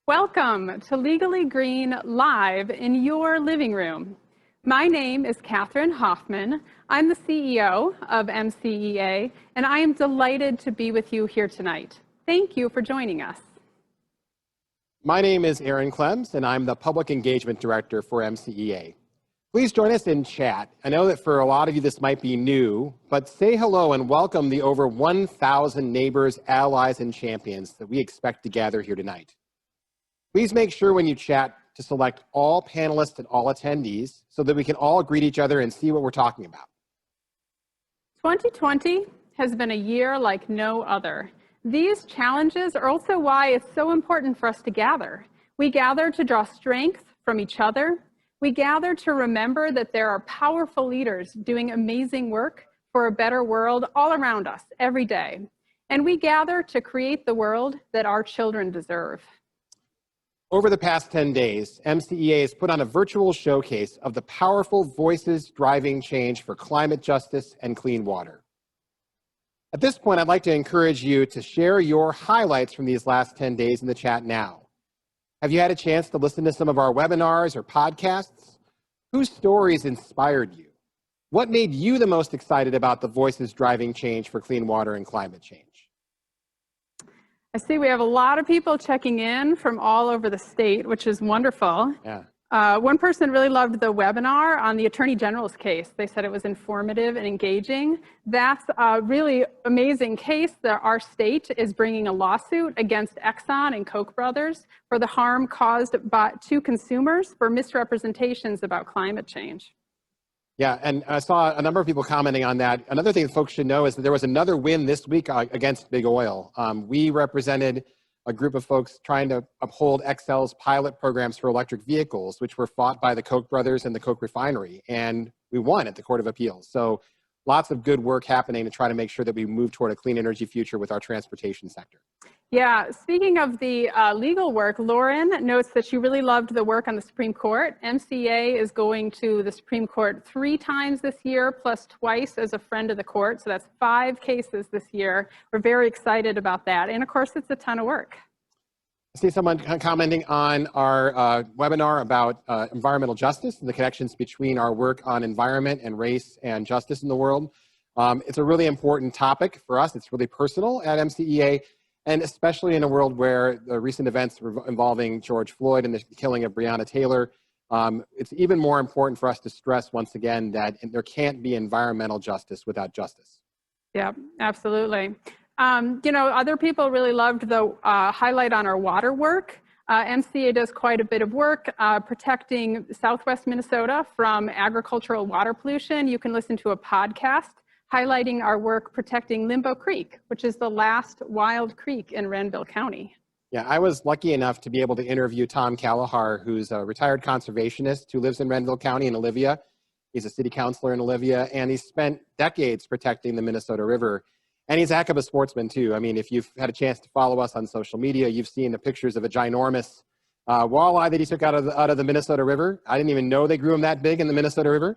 Welcome to Legally Green Live in your living room. My name is Catherine Hoffman. I'm the CEO of MCEA, and I am delighted to be with you here tonight. Thank you for joining us. My name is Aaron Clems, and I'm the Public Engagement Director for MCEA. Please join us in chat. I know that for a lot of you this might be new, but say hello and welcome the over 1,000 neighbors, allies, and champions that we expect to gather here tonight. Please make sure when you chat to select all panelists and all attendees so that we can all greet each other and see what we're talking about. 2020 has been a year like no other. These challenges are also why it's so important for us to gather. We gather to draw strength from each other. We gather to remember that there are powerful leaders doing amazing work for a better world all around us every day. And we gather to create the world that our children deserve. Over the past 10 days, MCEA has put on a virtual showcase of the powerful voices driving change for climate justice and clean water. At this point, I'd like to encourage you to share your highlights from these last 10 days in the chat now. Have you had a chance to listen to some of our webinars or podcasts? Whose stories inspired you? What made you the most excited about the voices driving change for clean water and climate change? I see we have a lot of people checking in from all over the state, which is wonderful. Yeah. One person really loved the webinar on the Attorney General's case. They said it was informative and engaging. That's a really amazing case that our state is bringing a lawsuit against Exxon and Koch brothers for the harm caused to consumers for misrepresentations about climate change. Yeah, and I saw a number of people commenting on that. Another thing that folks should know is that there was another win this week against Big Oil. We represented a group of folks trying to uphold Xcel's pilot programs for electric vehicles, which were fought by the Koch brothers and the Koch refinery, and we won at the Court of Appeals. So lots of good work happening to try to make sure that we move toward a clean energy future with our transportation sector. Yeah, speaking of the legal work, Lauren notes that she really loved the work on the Supreme Court. MCEA is going to the Supreme Court 3 times this year, plus twice as a friend of the court. So that's 5 cases this year. We're very excited about that. And of course, it's a ton of work. I see someone commenting on our webinar about environmental justice and the connections between our work on environment and race and justice in the world. It's a really important topic for us. It's really personal at MCEA. And especially in a world where the recent events involving George Floyd and the killing of Breonna Taylor, it's even more important for us to stress once again that there can't be environmental justice without justice. Yeah, absolutely. You know, other people really loved the highlight on our water work. MCEA does quite a bit of work protecting Southwest Minnesota from agricultural water pollution. You can listen to a podcast highlighting our work protecting Limbo Creek, which is the last wild creek in Renville County. Yeah, I was lucky enough to be able to interview Tom Callahar, who's a retired conservationist who lives in Renville County in Olivia. He's a city councilor in Olivia, and he's spent decades protecting the Minnesota River. And he's a heck of a sportsman, too. I mean, if you've had a chance to follow us on social media, you've seen the pictures of a ginormous walleye that he took out of the Minnesota River. I didn't even know they grew them that big in the Minnesota River.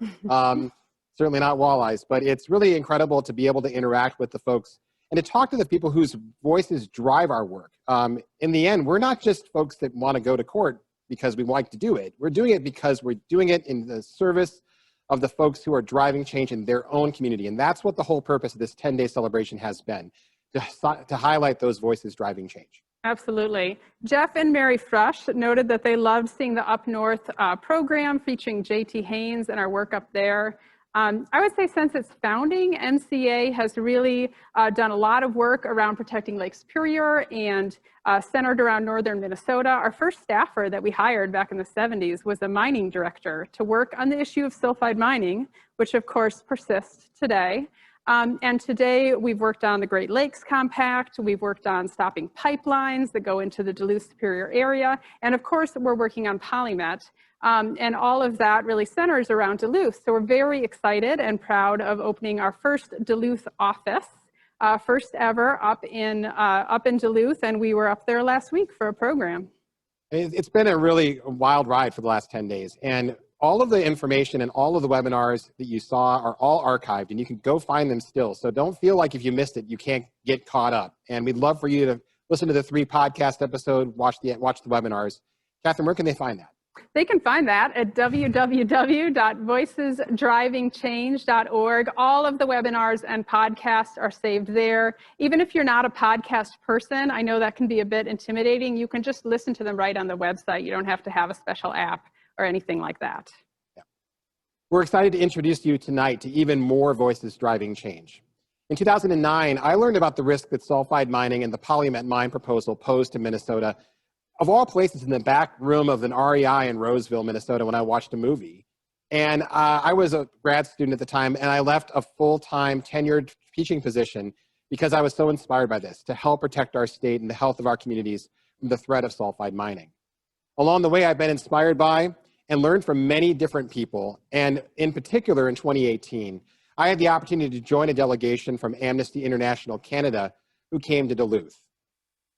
Certainly not walleyes, but it's really incredible to be able to interact with the folks and to talk to the people whose voices drive our work. In the end, we're not just folks that want to go to court because we like to do it. We're doing it because we're doing it in the service of the folks who are driving change in their own community. And that's what the whole purpose of this 10-day celebration has been, to highlight those voices driving change. Absolutely. Jeff and Mary Frush noted that they loved seeing the Up North program featuring JT Haynes and our work up there. I would say since its founding, MCEA has really done a lot of work around protecting Lake Superior and centered around northern Minnesota. Our first staffer that we hired back in the 70s was a mining director to work on the issue of sulfide mining, which of course persists today. And today we've worked on the Great Lakes Compact, we've worked on stopping pipelines that go into the Duluth Superior area, and of course we're working on Polymet. And all of that really centers around Duluth. So we're very excited and proud of opening our first Duluth office, first ever up in Duluth, and we were up there last week for a program. It's been a really wild ride for the last 10 days. And all of the information and all of the webinars that you saw are all archived, and you can go find them still. So don't feel like if you missed it, you can't get caught up. And we'd love for you to listen to the 3 podcast episodes, watch the webinars. Catherine, where can they find that? They can find that at www.voicesdrivingchange.org. All of the webinars and podcasts are saved there. Even if you're not a podcast person, I know that can be a bit intimidating. You can just listen to them right on the website. You don't have to have a special app or anything like that. Yeah. We're excited to introduce you tonight to even more voices driving change. In 2009, I learned about the risk that sulfide mining and the Polymet mine proposal posed to Minnesota, of all places, in the back room of an REI in Roseville, Minnesota, when I watched a movie. And I was a grad student at the time, and I left a full-time tenured teaching position because I was so inspired by this, to help protect our state and the health of our communities from the threat of sulfide mining. Along the way, I've been inspired by and learned from many different people, and in particular in 2018, I had the opportunity to join a delegation from Amnesty International Canada who came to Duluth.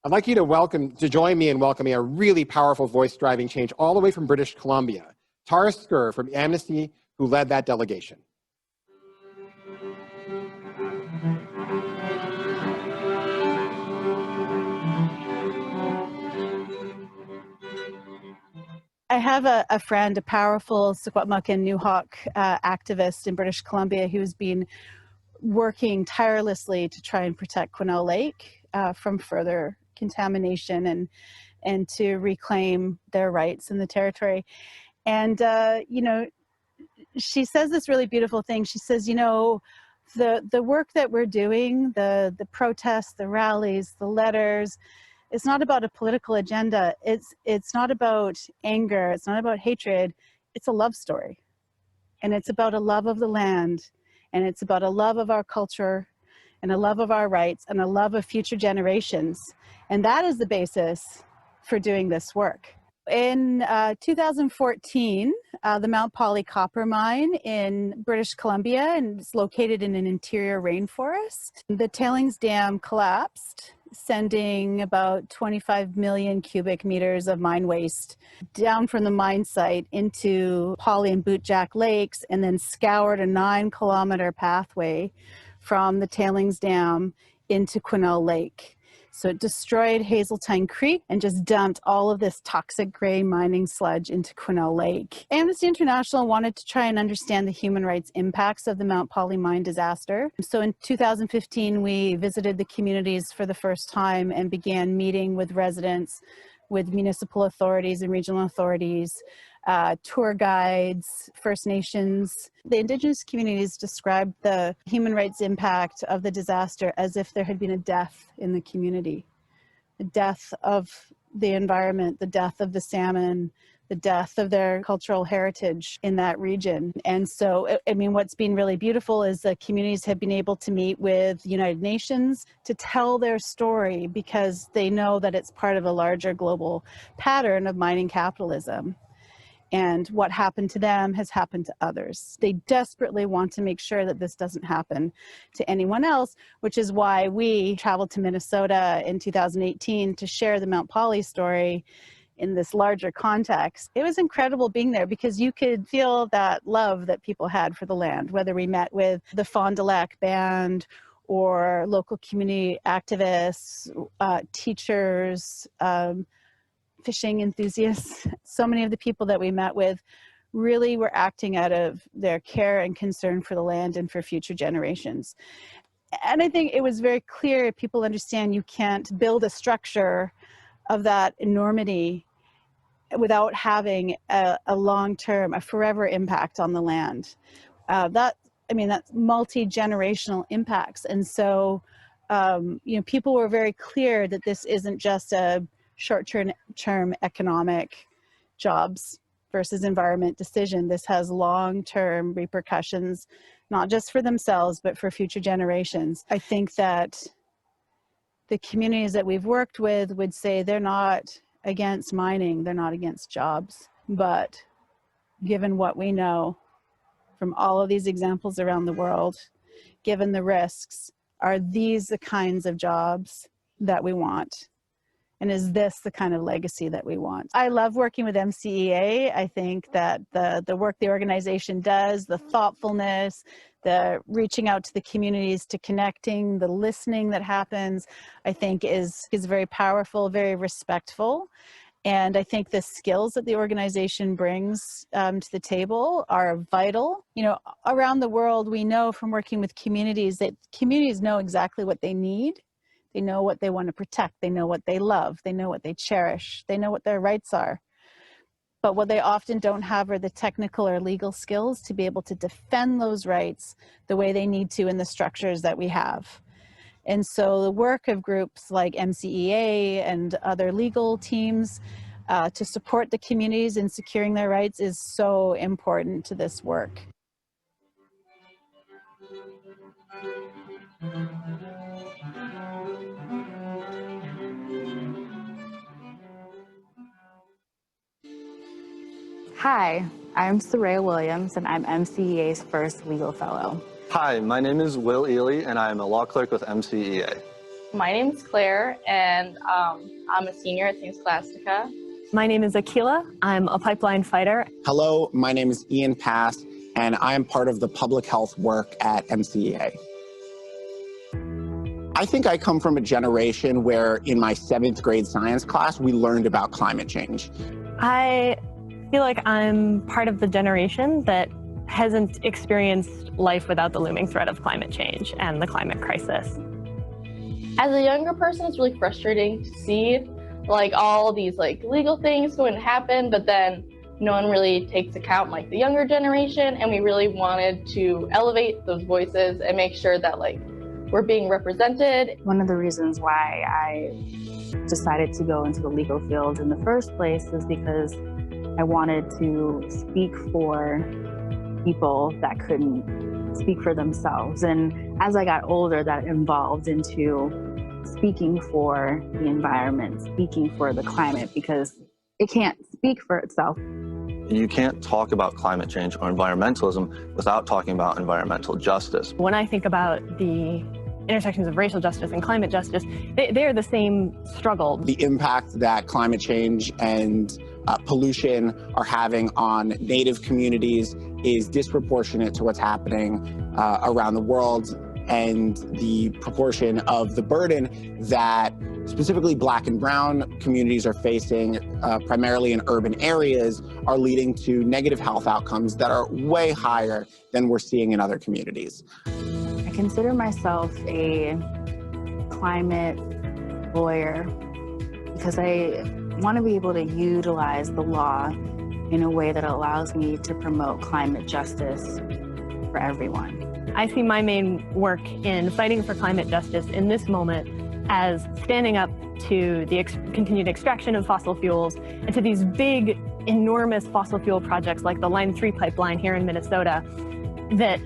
I'd like you to join me in welcoming a really powerful voice driving change all the way from British Columbia, Tara Skur from Amnesty, who led that delegation. I have a friend, a powerful Secwepemc and Newhawk activist in British Columbia who's been working tirelessly to try and protect Quesnel Lake from further contamination and to reclaim their rights in the territory. And, you know, she says this really beautiful thing. She says, you know, the work that we're doing, the protests, the rallies, the letters, it's not about a political agenda. It's not about anger. It's not about hatred. It's a love story. And it's about a love of the land. And it's about a love of our culture and a love of our rights and a love of future generations. And that is the basis for doing this work. In 2014, the Mount Poly copper mine in British Columbia, and it's located in an interior rainforest. The tailings dam collapsed, sending about 25 million cubic meters of mine waste down from the mine site into Poly and Bootjack lakes, and then scoured a 9-kilometer pathway from the tailings dam into Quesnel Lake. So it destroyed Hazeltine Creek and just dumped all of this toxic gray mining sludge into Quesnel Lake. Amnesty International wanted to try and understand the human rights impacts of the Mount Poly mine disaster. So in 2015, we visited the communities for the first time and began meeting with residents, with municipal authorities and regional authorities, tour guides, First Nations. The Indigenous communities described the human rights impact of the disaster as if there had been a death in the community. The death of the environment, the death of the salmon, the death of their cultural heritage in that region. And so, I mean, what's been really beautiful is the communities have been able to meet with the United Nations to tell their story, because they know that it's part of a larger global pattern of mining capitalism. And what happened to them has happened to others. They desperately want to make sure that this doesn't happen to anyone else, which is why we traveled to Minnesota in 2018 to share the Mount Poly story in this larger context. It was incredible being there, because you could feel that love that people had for the land, whether we met with the Fond du Lac band or local community activists, teachers, fishing enthusiasts. So many of the people that we met with really were acting out of their care and concern for the land and for future generations. And I think it was very clear, people understand you can't build a structure of that enormity without having a long-term, a forever impact on the land. That's multi-generational impacts. And so, people were very clear that this isn't just a short-term economic jobs versus environment decision. This has long-term repercussions, not just for themselves, but for future generations. I think that the communities that we've worked with would say they're not against mining, they're not against jobs, but given what we know from all of these examples around the world, given the risks, are these the kinds of jobs that we want? And is this the kind of legacy that we want? I love working with MCEA. I think that the work the organization does, the thoughtfulness, the reaching out to the communities, to connecting, the listening that happens, I think is very powerful, very respectful. And I think the skills that the organization brings to the table are vital. Around the world, we know from working with communities that communities know exactly what they need. They know what they want to protect. They know what they love. They know what they cherish. They know what their rights are. But what they often don't have are the technical or legal skills to be able to defend those rights the way they need to in the structures that we have. And so the work of groups like MCEA and other legal teams to support the communities in securing their rights is so important to this work. Hi, I'm Soraya Williams, and I'm MCEA's first legal fellow. Hi, my name is Will Ely, and I am a law clerk with MCEA. My name is Claire, and I'm a senior at St. Scholastica. My name is Akila. I'm a pipeline fighter. Hello, my name is Ian Pass, and I am part of the public health work at MCEA. I think I come from a generation where in my 7th grade science class, we learned about climate change. I feel like I'm part of the generation that hasn't experienced life without the looming threat of climate change and the climate crisis. As a younger person, it's really frustrating to see all these legal things going to happen, but then no one really takes account the younger generation, and we really wanted to elevate those voices and make sure that we're being represented. One of the reasons why I decided to go into the legal field in the first place is because I wanted to speak for people that couldn't speak for themselves. And as I got older, that evolved into speaking for the environment, speaking for the climate, because it can't speak for itself. You can't talk about climate change or environmentalism without talking about environmental justice. When I think about the intersections of racial justice and climate justice, they're the same struggle. The impact that climate change and pollution are having on Native communities is disproportionate to what's happening around the world, and the proportion of the burden that specifically Black and Brown communities are facing, primarily in urban areas, are leading to negative health outcomes that are way higher than we're seeing in other communities. I consider myself a climate lawyer because I want to be able to utilize the law in a way that allows me to promote climate justice for everyone. I see my main work in fighting for climate justice in this moment as standing up to the continued extraction of fossil fuels and to these big, enormous fossil fuel projects like the Line 3 pipeline here in Minnesota that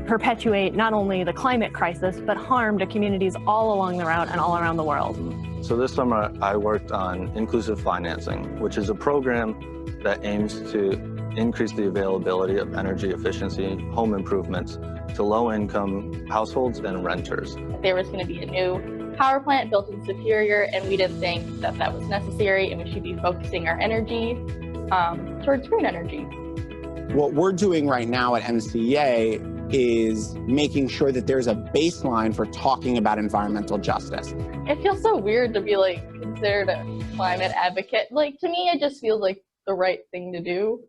perpetuate not only the climate crisis, but harm to communities all along the route and all around the world. So this summer, I worked on inclusive financing, which is a program that aims to increase the availability of energy efficiency home improvements to low-income households and renters. There was going to be a new power plant built in Superior, and we didn't think that that was necessary, and we should be focusing our energy towards green energy. What we're doing right now at MCEA is making sure that there's a baseline for talking about environmental justice. It feels so weird to be like considered a climate advocate. Like, to me, it just feels like the right thing to do.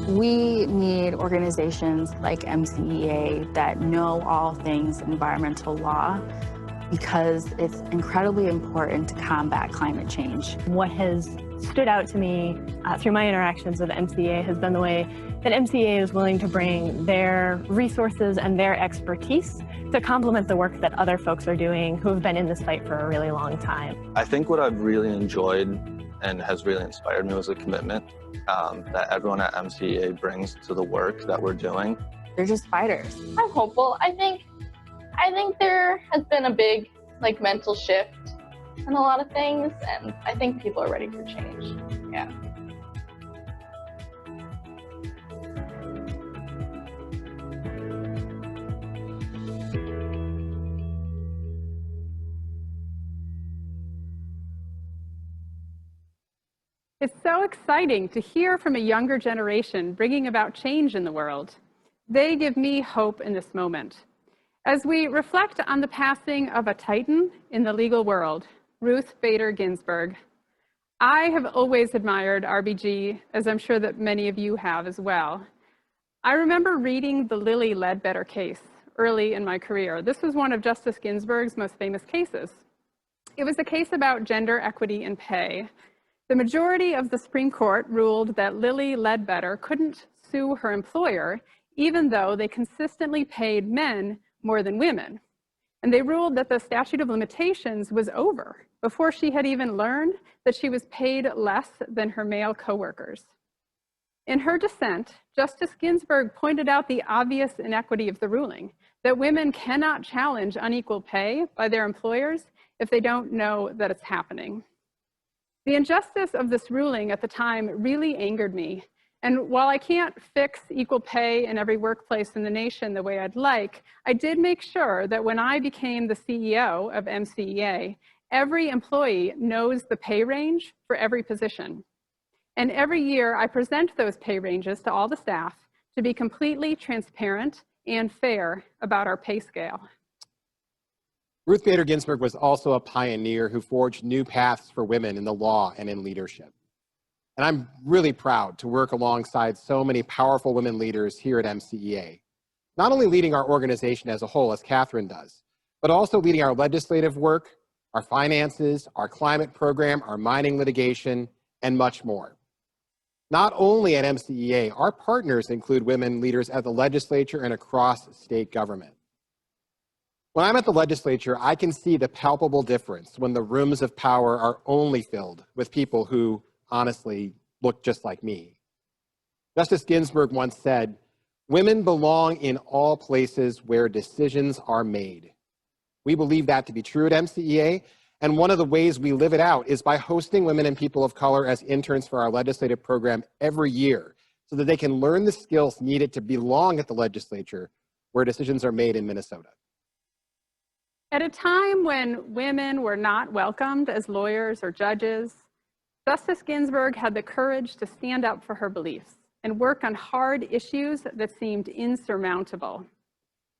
We need organizations like MCEA that know all things environmental law because it's incredibly important to combat climate change. What has stood out to me through my interactions with MCEA has been the way that MCEA is willing to bring their resources and their expertise to complement the work that other folks are doing who have been in this fight for a really long time. I think what I've really enjoyed and has really inspired me was the commitment that everyone at MCEA brings to the work that we're doing. They're just fighters. I'm hopeful. I think there has been a big mental shift in a lot of things, and I think people are ready for change. Yeah. It's so exciting to hear from a younger generation bringing about change in the world. They give me hope in this moment. As we reflect on the passing of a titan in the legal world, Ruth Bader Ginsburg, I have always admired RBG, as I'm sure that many of you have as well. I remember reading the Lilly Ledbetter case early in my career. This was one of Justice Ginsburg's most famous cases. It was a case about gender equity in pay. The majority of the Supreme Court ruled that Lilly Ledbetter couldn't sue her employer, even though they consistently paid men more than women. And they ruled that the statute of limitations was over before she had even learned that she was paid less than her male coworkers. In her dissent, Justice Ginsburg pointed out the obvious inequity of the ruling, that women cannot challenge unequal pay by their employers if they don't know that it's happening. The injustice of this ruling at the time really angered me. And while I can't fix equal pay in every workplace in the nation the way I'd like, I did make sure that when I became the CEO of MCEA, every employee knows the pay range for every position. And every year I present those pay ranges to all the staff to be completely transparent and fair about our pay scale. Ruth Bader Ginsburg was also a pioneer who forged new paths for women in the law and in leadership. And I'm really proud to work alongside so many powerful women leaders here at MCEA, not only leading our organization as a whole, as Catherine does, but also leading our legislative work, our finances, our climate program, our mining litigation, and much more. Not only at MCEA, our partners include women leaders at the legislature and across state government. When I'm at the legislature, I can see the palpable difference when the rooms of power are only filled with people who honestly look just like me. Justice Ginsburg once said, "Women belong in all places where decisions are made." We believe that to be true at MCEA, And one of the ways we live it out is by hosting women and people of color as interns for our legislative program every year, so that they can learn the skills needed to belong at the legislature where decisions are made in Minnesota. At a time when women were not welcomed as lawyers or judges, Justice Ginsburg had the courage to stand up for her beliefs and work on hard issues that seemed insurmountable.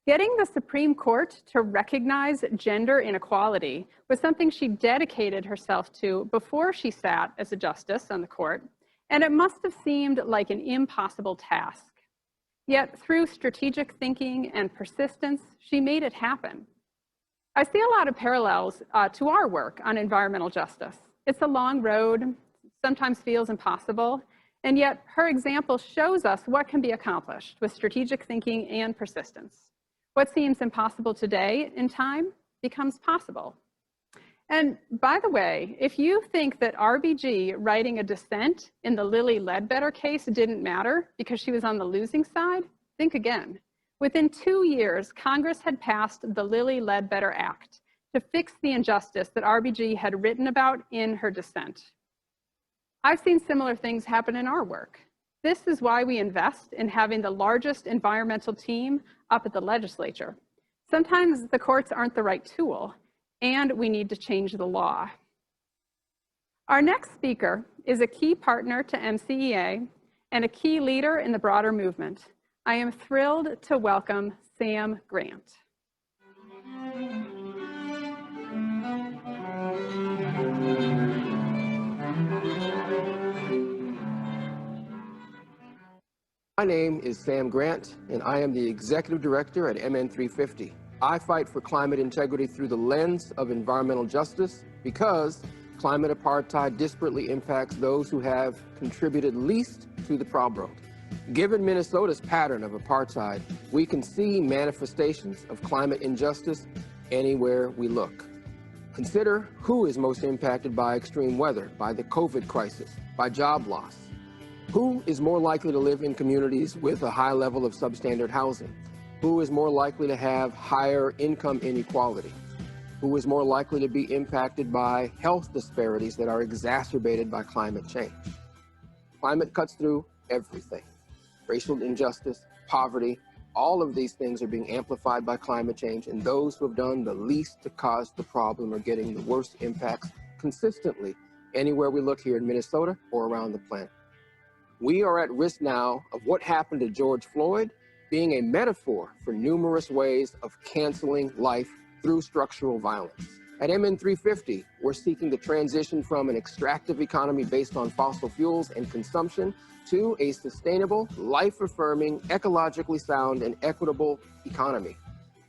Getting the Supreme Court to recognize gender inequality was something she dedicated herself to before she sat as a justice on the court, and it must have seemed like an impossible task. Yet through strategic thinking and persistence, she made it happen. I see a lot of parallels to our work on environmental justice. It's a long road, sometimes feels impossible, and yet her example shows us what can be accomplished with strategic thinking and persistence. What seems impossible today in time becomes possible. And by the way, if you think that RBG writing a dissent in the Lilly Ledbetter case didn't matter because she was on the losing side, think again. Within 2 years, Congress had passed the Lilly Ledbetter Act to fix the injustice that RBG had written about in her dissent. I've seen similar things happen in our work. This is why we invest in having the largest environmental team up at the legislature. Sometimes the courts aren't the right tool, and we need to change the law. Our next speaker is a key partner to MCEA and a key leader in the broader movement. I am thrilled to welcome Sam Grant. My name is Sam Grant, and I am the Executive Director at MN350. I fight for climate integrity through the lens of environmental justice because climate apartheid disparately impacts those who have contributed least to the problem. Given Minnesota's pattern of apartheid, we can see manifestations of climate injustice anywhere we look. Consider who is most impacted by extreme weather, by the COVID crisis, by job loss. Who is more likely to live in communities with a high level of substandard housing? Who is more likely to have higher income inequality? Who is more likely to be impacted by health disparities that are exacerbated by climate change? Climate cuts through everything. Racial injustice, poverty, all of these things are being amplified by climate change, and those who have done the least to cause the problem are getting the worst impacts consistently anywhere we look here in Minnesota or around the planet. We are at risk now of what happened to George Floyd being a metaphor for numerous ways of canceling life through structural violence. At MN350, we're seeking to transition from an extractive economy based on fossil fuels and consumption to a sustainable, life-affirming, ecologically sound, and equitable economy.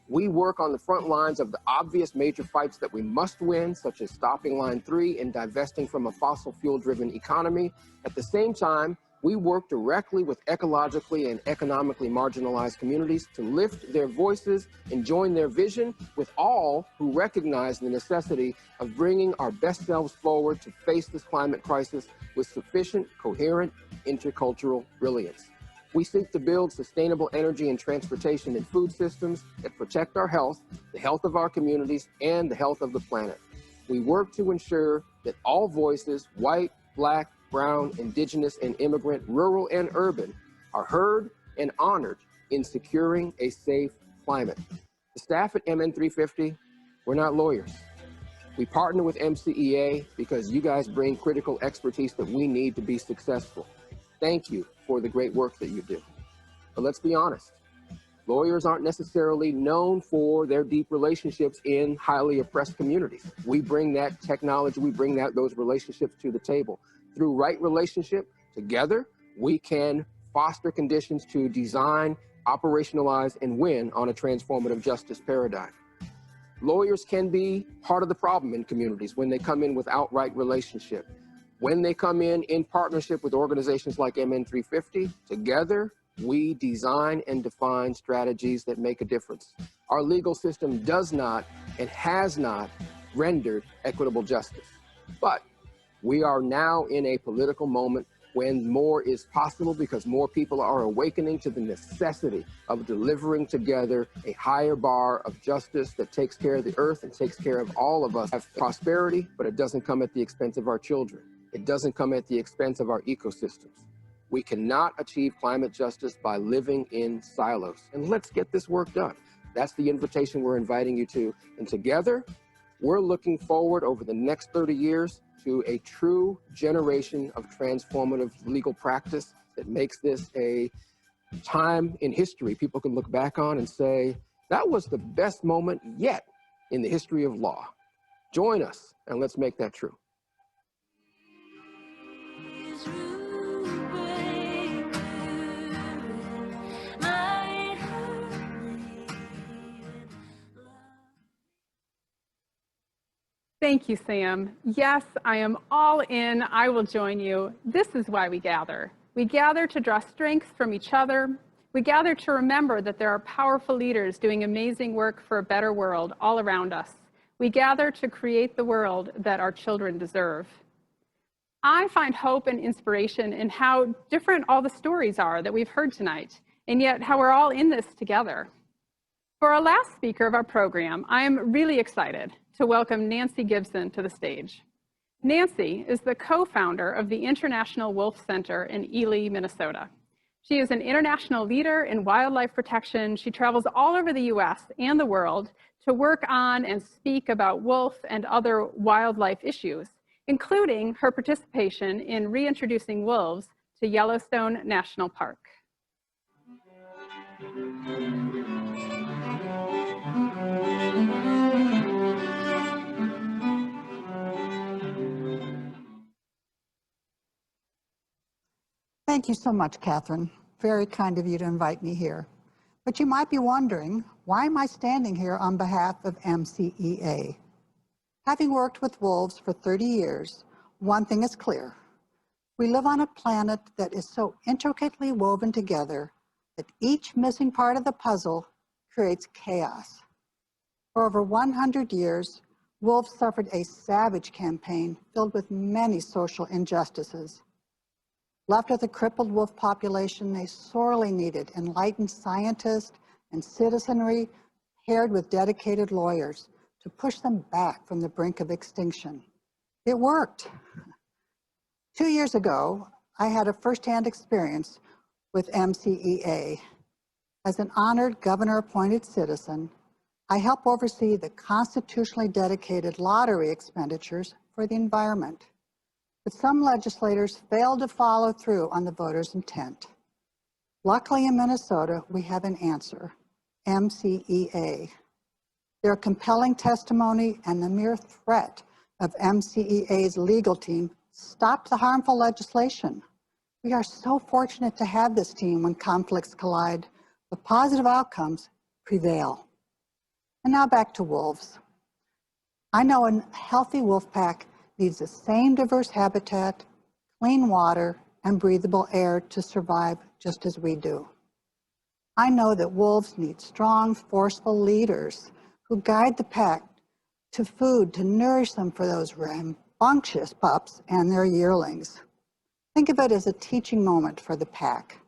We work on the front lines of the obvious major fights that we must win, such as stopping Line 3 and divesting from a fossil fuel-driven economy. At the same time, we work directly with ecologically and economically marginalized communities to lift their voices and join their vision with all who recognize the necessity of bringing our best selves forward to face this climate crisis with sufficient, coherent, intercultural brilliance. We seek to build sustainable energy and transportation and food systems that protect our health, the health of our communities, and the health of the planet. We work to ensure that all voices, white, Black, brown, indigenous, and immigrant, rural and urban, are heard and honored in securing a safe climate. The staff at MN350, we're not lawyers. We partner with MCEA because you guys bring critical expertise that we need to be successful. Thank you for the great work that you do. But let's be honest, lawyers aren't necessarily known for their deep relationships in highly oppressed communities. We bring that technology, we bring those relationships to the table. Through right relationship, together, we can foster conditions to design, operationalize, and win on a transformative justice paradigm. Lawyers can be part of the problem in communities when they come in with outright relationship. When they come in partnership with organizations like MN350, together, we design and define strategies that make a difference. Our legal system does not and has not rendered equitable justice. But we are now in a political moment when more is possible because more people are awakening to the necessity of delivering together a higher bar of justice that takes care of the earth and takes care of all of us. Have prosperity, but it doesn't come at the expense of our children. It doesn't come at the expense of our ecosystems. We cannot achieve climate justice by living in silos. And let's get this work done. That's the invitation we're inviting you to. And together, we're looking forward over the next 30 years to a true generation of transformative legal practice that makes this a time in history people can look back on and say, that was the best moment yet in the history of law. Join us and let's make that true. Thank you, Sam. Yes, I am all in. I will join you. This is why we gather. We gather to draw strength from each other. We gather to remember that there are powerful leaders doing amazing work for a better world all around us. We gather to create the world that our children deserve. I find hope and inspiration in how different all the stories are that we've heard tonight, and yet how we're all in this together. For our last speaker of our program, I am really excited to welcome Nancy Gibson to the stage. Nancy is the co-founder of the International Wolf Center in Ely, Minnesota. She is an international leader in wildlife protection. She travels all over the US and the world to work on and speak about wolf and other wildlife issues, including her participation in reintroducing wolves to Yellowstone National Park. Thank you so much, Catherine. Very kind of you to invite me here. But you might be wondering, why am I standing here on behalf of MCEA? Having worked with wolves for 30 years, one thing is clear. We live on a planet that is so intricately woven together that each missing part of the puzzle creates chaos. For over 100 years, wolves suffered a savage campaign filled with many social injustices. Left with a crippled wolf population, they sorely needed enlightened scientists and citizenry paired with dedicated lawyers to push them back from the brink of extinction. It worked. 2 years ago, I had a firsthand experience with MCEA. As an honored governor-appointed citizen, I help oversee the constitutionally dedicated lottery expenditures for the environment. But some legislators failed to follow through on the voters' intent. Luckily in Minnesota, we have an answer, MCEA. Their compelling testimony and the mere threat of MCEA's legal team stopped the harmful legislation. We are so fortunate to have this team when conflicts collide. The positive outcomes prevail. And now back to wolves. I know a healthy wolf pack needs the same diverse habitat, clean water, and breathable air to survive just as we do. I know that wolves need strong, forceful leaders who guide the pack to food to nourish them for those rambunctious pups and their yearlings. Think of it as a teaching moment for the pack.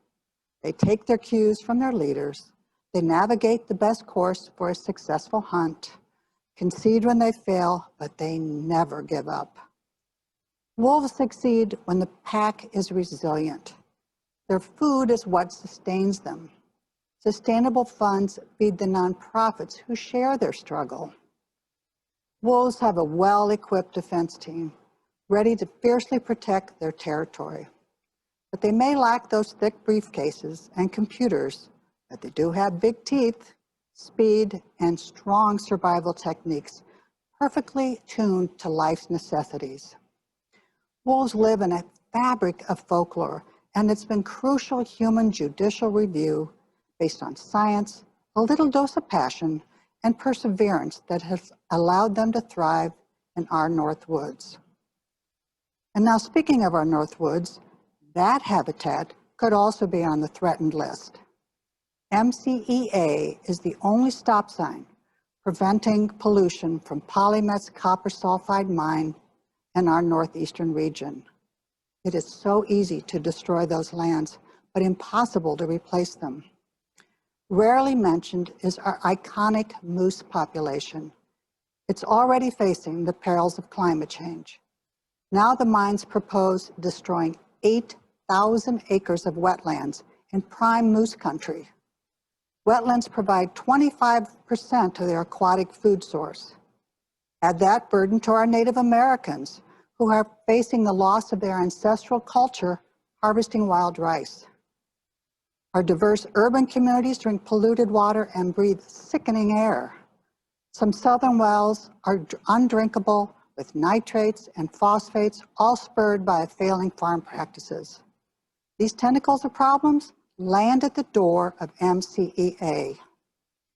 They take their cues from their leaders. They navigate the best course for a successful hunt, concede when they fail, but they never give up. Wolves succeed when the pack is resilient. Their food is what sustains them. Sustainable funds feed the nonprofits who share their struggle. Wolves have a well-equipped defense team, ready to fiercely protect their territory. But they may lack those thick briefcases and computers, but they do have big teeth, speed, and strong survival techniques, perfectly tuned to life's necessities. Wolves live in a fabric of folklore, and it's been crucial human judicial review based on science, a little dose of passion, and perseverance that has allowed them to thrive in our North Woods. And now, speaking of our North Woods, that habitat could also be on the threatened list. MCEA is the only stop sign preventing pollution from Polymet's copper sulfide mine in our northeastern region. It is so easy to destroy those lands, but impossible to replace them. Rarely mentioned is our iconic moose population. It's already facing the perils of climate change. Now the mines propose destroying 8,000 acres of wetlands in prime moose country. Wetlands provide 25% of their aquatic food source. Add that burden to our Native Americans, who are facing the loss of their ancestral culture harvesting wild rice. Our diverse urban communities drink polluted water and breathe sickening air. Some southern wells are undrinkable with nitrates and phosphates, all spurred by failing farm practices. These tentacles of problems land at the door of MCEA.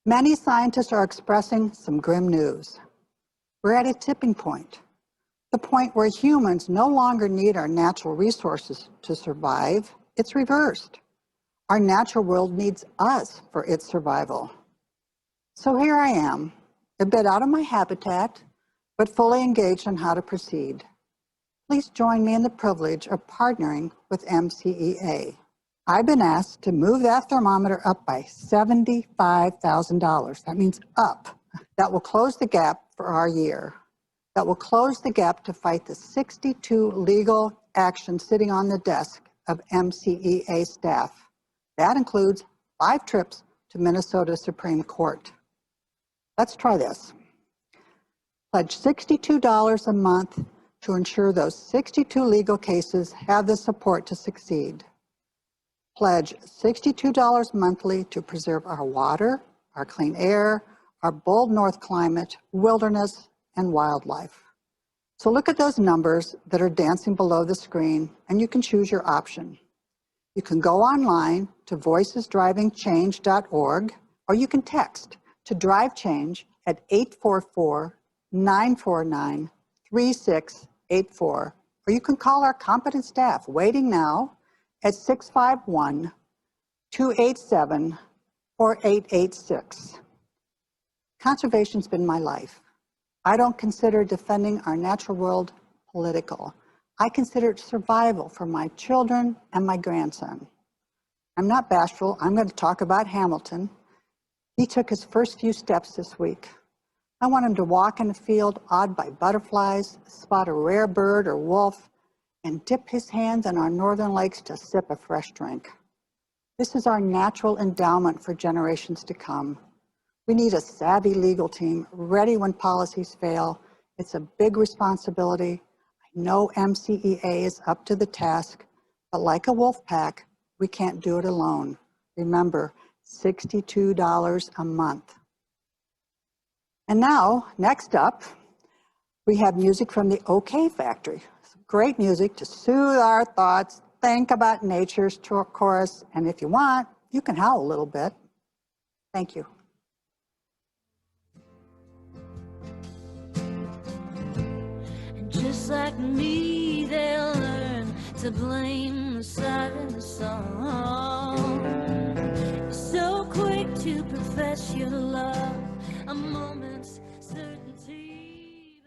Many scientists are expressing some grim news. We're at a tipping point, the point where humans no longer need our natural resources to survive. It's reversed. Our natural world needs us for its survival. So here I am, a bit out of my habitat, but fully engaged on how to proceed. Please join me in the privilege of partnering with MCEA. I've been asked to move that thermometer up by $75,000. That means up. That will close the gap for our year. That will close the gap to fight the 62 legal actions sitting on the desk of MCEA staff. That includes 5 trips to Minnesota Supreme Court. Let's try this. Pledge $62 a month to ensure those 62 legal cases have the support to succeed. Pledge $62 monthly to preserve our water, our clean air, our bold north climate, wilderness, and wildlife. So look at those numbers that are dancing below the screen, and you can choose your option. You can go online to voicesdrivingchange.org, or you can text to Drive Change at 844-949-3684, or you can call our competent staff waiting now at 651-287-4886. Conservation's been my life. I don't consider defending our natural world political. I consider it survival for my children and my grandson. I'm not bashful. I'm going to talk about Hamilton. He took his first few steps this week. I want him to walk in a field awed by butterflies, spot a rare bird or wolf, and dip his hands in our northern lakes to sip a fresh drink. This is our natural endowment for generations to come. We need a savvy legal team ready when policies fail. It's a big responsibility. I know MCEA is up to the task, but like a wolf pack, we can't do it alone. Remember, $62 a month. And now, next up, we have music from the OK Factory. Some great music to soothe our thoughts, think about nature's chorus, and if you want, you can howl a little bit. Thank you. Just like me, they'll learn to blame the silence song. So quick to profess your love, a moment's certainty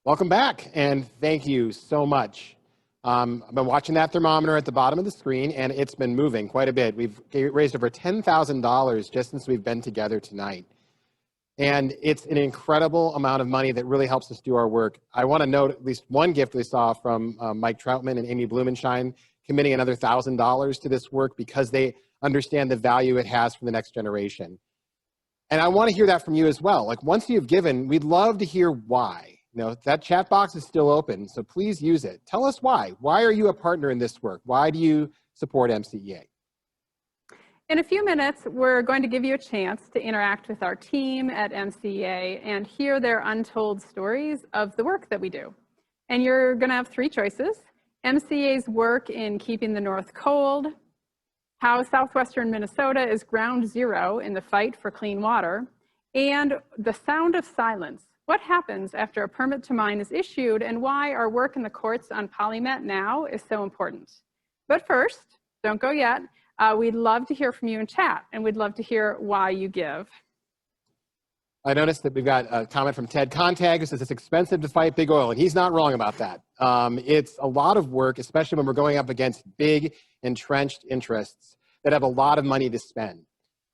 Welcome back, and thank you so much. I've been watching that thermometer at the bottom of the screen, and it's been moving quite a bit. We've raised over $10,000 just since we've been together tonight. And it's an incredible amount of money that really helps us do our work. I want to note at least one gift we saw from Mike Troutman and Amy Blumenschein, committing another $1,000 to this work because they understand the value it has for the next generation. And I want to hear that from you as well. Like, once you've given, we'd love to hear why. You know, that chat box is still open, so please use it. Tell us why. Why are you a partner in this work? Why do you support MCEA? In a few minutes, we're going to give you a chance to interact with our team at MCEA and hear their untold stories of the work that we do. And you're going to have three choices: MCEA's work in keeping the North cold, how southwestern Minnesota is ground zero in the fight for clean water, and the sound of silence. What happens after a permit to mine is issued, and why our work in the courts on PolyMet now is so important. But first, don't go yet. We'd love to hear from you in chat, and we'd love to hear why you give. I noticed that we've got a comment from Ted Contag who says it's expensive to fight big oil, and he's not wrong about that. It's a lot of work, especially when we're going up against big entrenched interests that have a lot of money to spend.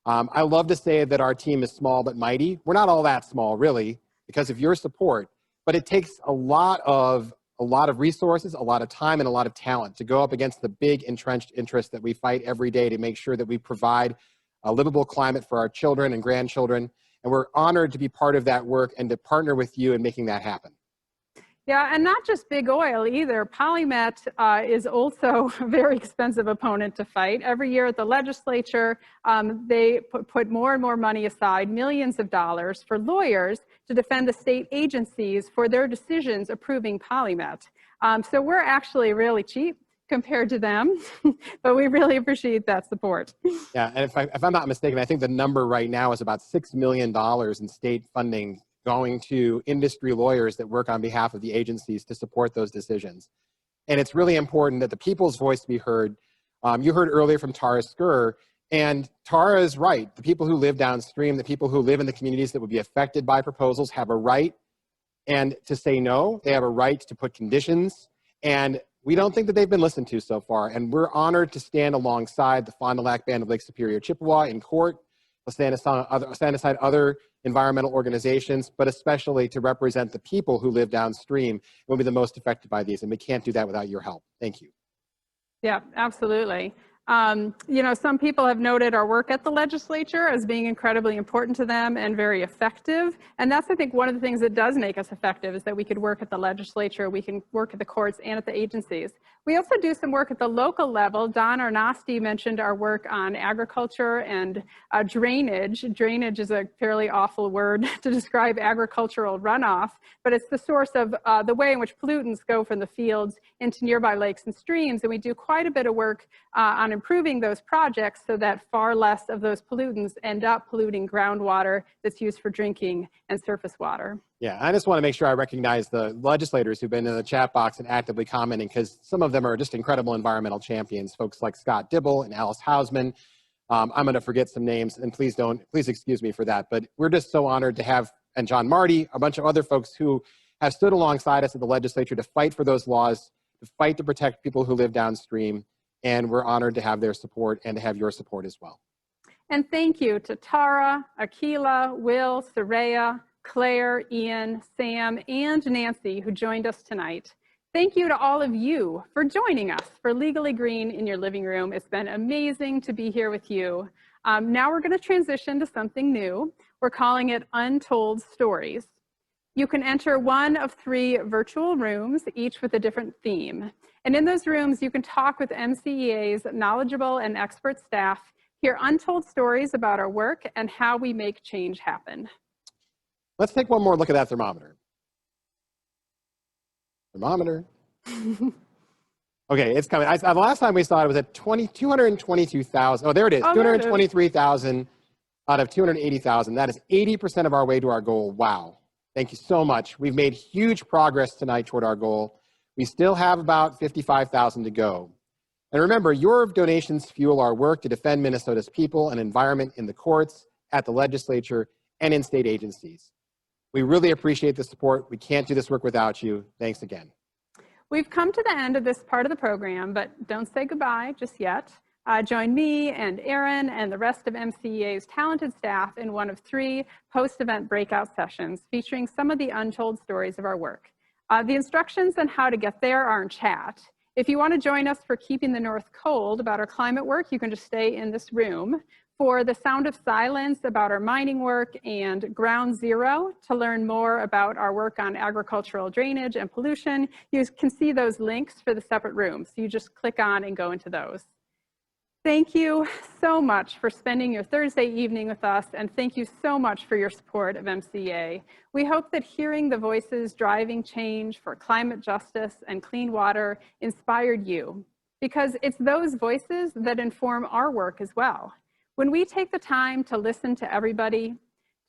I love to say that our team is small but mighty. We're not all that small, really, because of your support, but it takes a lot of resources, a lot of time, and a lot of talent to go up against the big entrenched interests that we fight every day to make sure that we provide a livable climate for our children and grandchildren. And we're honored to be part of that work and to partner with you in making that happen. Yeah, and not just big oil either. PolyMet is also a very expensive opponent to fight. Every year at the legislature, they put more and more money aside, millions of dollars, for lawyers to defend the state agencies for their decisions approving PolyMet. So we're actually really cheap compared to them, but we really appreciate that support. Yeah, and if I'm not mistaken, I think the number right now is about $6 million in state funding going to industry lawyers that work on behalf of the agencies to support those decisions. And it's really important that the people's voice be heard. You heard earlier from Tara Skur, and Tara is right. The people who live downstream, the people who live in the communities that would be affected by proposals have a right and to say no. They have a right to put conditions, and we don't think that they've been listened to so far. And we're honored to stand alongside the Fond du Lac Band of Lake Superior Chippewa in court. We'll stand aside other environmental organizations, but especially to represent the people who live downstream and will be the most affected by these. And we can't do that without your help. Thank you. Yeah, absolutely. You know, some people have noted our work at the legislature as being incredibly important to them and very effective. And that's, I think, one of the things that does make us effective is that we could work at the legislature, we can work at the courts and at the agencies. We also do some work at the local level. Don Arnosti mentioned our work on agriculture and drainage. Drainage is a fairly awful word to describe agricultural runoff, but it's the source of the way in which pollutants go from the fields into nearby lakes and streams. And we do quite a bit of work on improving those projects so that far less of those pollutants end up polluting groundwater that's used for drinking and surface water. Yeah, I just want to make sure I recognize the legislators who've been in the chat box and actively commenting, because some of them are just incredible environmental champions, folks like Scott Dibble and Alice Hausman. I'm going to forget some names, and please excuse me for that. But we're just so honored to have, and John Marty, a bunch of other folks who have stood alongside us at the legislature to fight for those laws, to fight to protect people who live downstream. And we're honored to have their support and to have your support as well. And thank you to Tara, Akila, Will, Soraya, Claire, Ian, Sam, and Nancy who joined us tonight. Thank you to all of you for joining us for Legally Green in your living room. It's been amazing to be here with you. Now we're going to transition to something new. We're calling it Untold Stories. You can enter one of 3 virtual rooms, each with a different theme. And in those rooms, you can talk with MCEA's knowledgeable and expert staff, hear untold stories about our work and how we make change happen. Let's take one more look at that thermometer. Thermometer. Okay, it's coming. The last time we saw it was at 222,000. Oh, there it is. 223,000 out of 280,000. That is 80% of our way to our goal. Wow. Thank you so much. We've made huge progress tonight toward our goal. We still have about 55,000 to go. And remember, your donations fuel our work to defend Minnesota's people and environment in the courts, at the legislature, and in state agencies. We really appreciate the support. We can't do this work without you. Thanks again. We've come to the end of this part of the program, but don't say goodbye just yet. Join me and Aaron and the rest of MCEA's talented staff in one of 3 post-event breakout sessions featuring some of the untold stories of our work. The instructions on how to get there are in chat. If you want to join us for Keeping the North Cold about our climate work, you can just stay in this room. For The Sound of Silence about our mining work, and Ground Zero to learn more about our work on agricultural drainage and pollution, you can see those links for the separate rooms. So you just click on and go into those. Thank you so much for spending your Thursday evening with us, and thank you so much for your support of MCEA. We hope that hearing the voices driving change for climate justice and clean water inspired you, because it's those voices that inform our work as well. When we take the time to listen to everybody,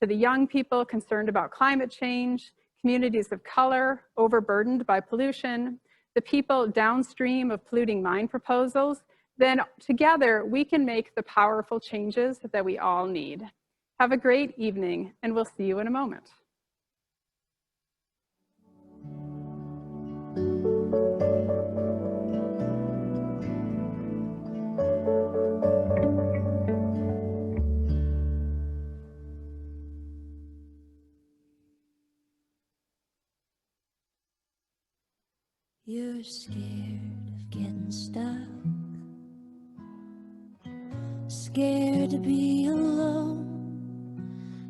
to the young people concerned about climate change, communities of color overburdened by pollution, the people downstream of polluting mine proposals, then together we can make the powerful changes that we all need. Have a great evening, and we'll see you in a moment. You're scared of getting stuck, scared to be alone.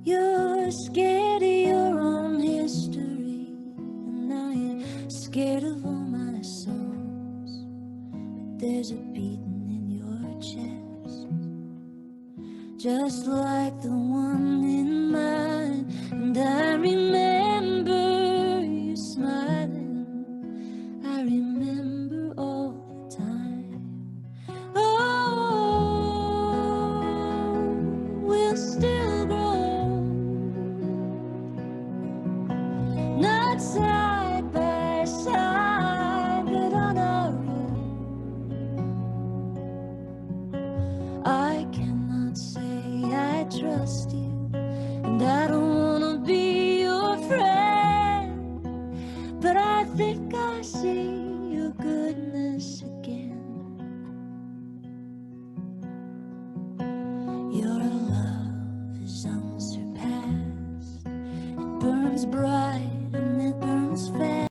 You're scared of your own history, and now you're scared of all my songs. But there's a beating in your chest, just like the one in mine. And I remember you smiling, I remember all the time. Oh, we'll still grow, not side by side, but on our own. I cannot say I trust you, and I don't